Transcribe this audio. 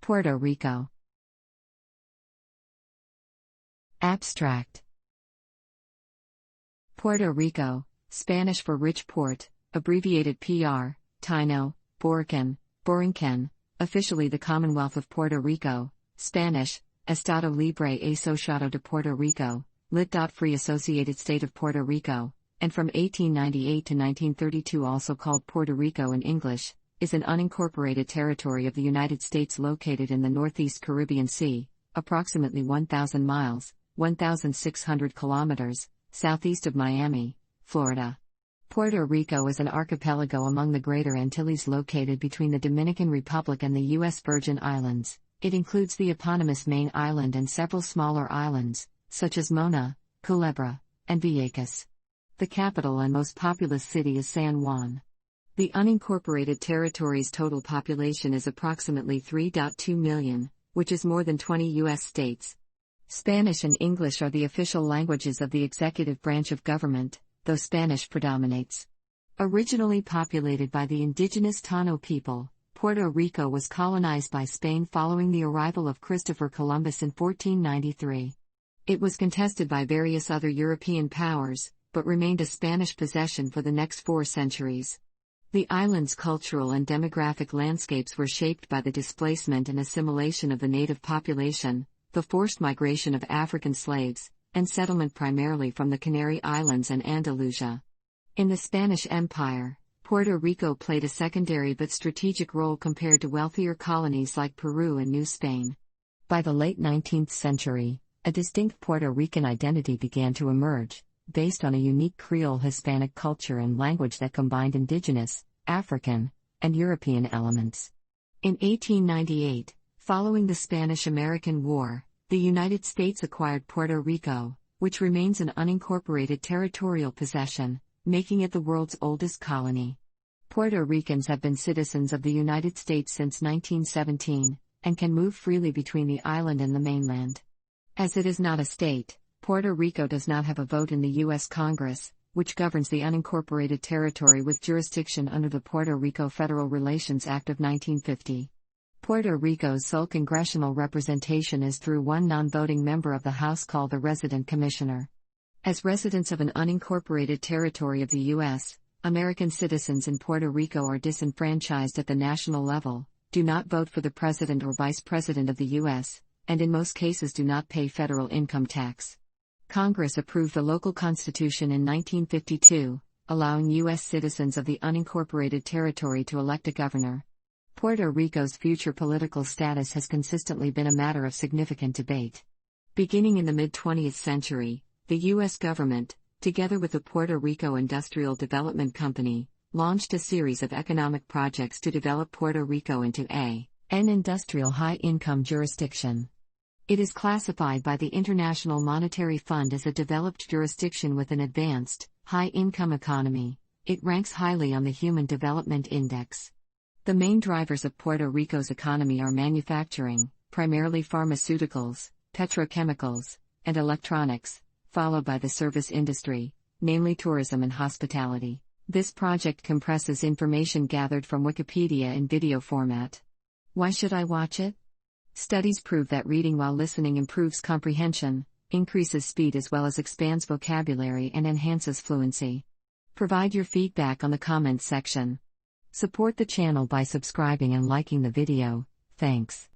Puerto Rico. Abstract. Puerto Rico, Spanish for rich port, abbreviated PR, Taino, Borinquen, officially the Commonwealth of Puerto Rico, Spanish, Estado Libre Asociado de Puerto Rico, lit. Free Associated State of Puerto Rico, and from 1898 to 1932 also called Puerto Rico in English, is an unincorporated territory of the United States located in the Northeast Caribbean Sea, approximately 1,000 miles, 1,600 kilometers, southeast of Miami, Florida. Puerto Rico is an archipelago among the Greater Antilles located between the Dominican Republic and the U.S. Virgin Islands. It includes the eponymous main island and several smaller islands, such as Mona, Culebra, and Vieques. The capital and most populous city is San Juan. The unincorporated territory's total population is approximately 3.2 million, which is more than 20 U.S. states. Spanish and English are the official languages of the executive branch of government, though Spanish predominates. Originally populated by the indigenous Taino people, Puerto Rico was colonized by Spain following the arrival of Christopher Columbus in 1493. It was contested by various other European powers, but remained a Spanish possession for the next 4 centuries. The island's cultural and demographic landscapes were shaped by the displacement and assimilation of the native population, the forced migration of African slaves, and settlement primarily from the Canary Islands and Andalusia. In the Spanish Empire, Puerto Rico played a secondary but strategic role compared to wealthier colonies like Peru and New Spain. By the late 19th century, a distinct Puerto Rican identity began to emerge, based on a unique Creole Hispanic culture and language that combined indigenous, African, and European elements. In 1898, following the Spanish-American War, the United States acquired Puerto Rico, which remains an unincorporated territorial possession, making it the world's oldest colony. Puerto Ricans have been citizens of the United States since 1917, and can move freely between the island and the mainland. As it is not a state, Puerto Rico does not have a vote in the U.S. Congress, which governs the unincorporated territory with jurisdiction under the Puerto Rico Federal Relations Act of 1950. Puerto Rico's sole congressional representation is through one non-voting member of the House called the Resident Commissioner. As residents of an unincorporated territory of the U.S., American citizens in Puerto Rico are disenfranchised at the national level, do not vote for the President or Vice President of the U.S., and in most cases do not pay federal income tax. Congress approved the local constitution in 1952, allowing U.S. citizens of the unincorporated territory to elect a governor. Puerto Rico's future political status has consistently been a matter of significant debate. Beginning in the mid-20th century, the U.S. government, together with the Puerto Rico Industrial Development Company, launched a series of economic projects to develop Puerto Rico into an industrial high-income jurisdiction. It is classified by the International Monetary Fund as a developed jurisdiction with an advanced, high-income economy. It ranks highly on the Human Development Index. The main drivers of Puerto Rico's economy are manufacturing, primarily pharmaceuticals, petrochemicals, and electronics, followed by the service industry, namely tourism and hospitality. This project compresses information gathered from Wikipedia in video format. Why should I watch it? Studies prove that reading while listening improves comprehension, increases speed as well as expands vocabulary and enhances fluency. Provide your feedback on the comments section. Support the channel by subscribing and liking the video. Thanks.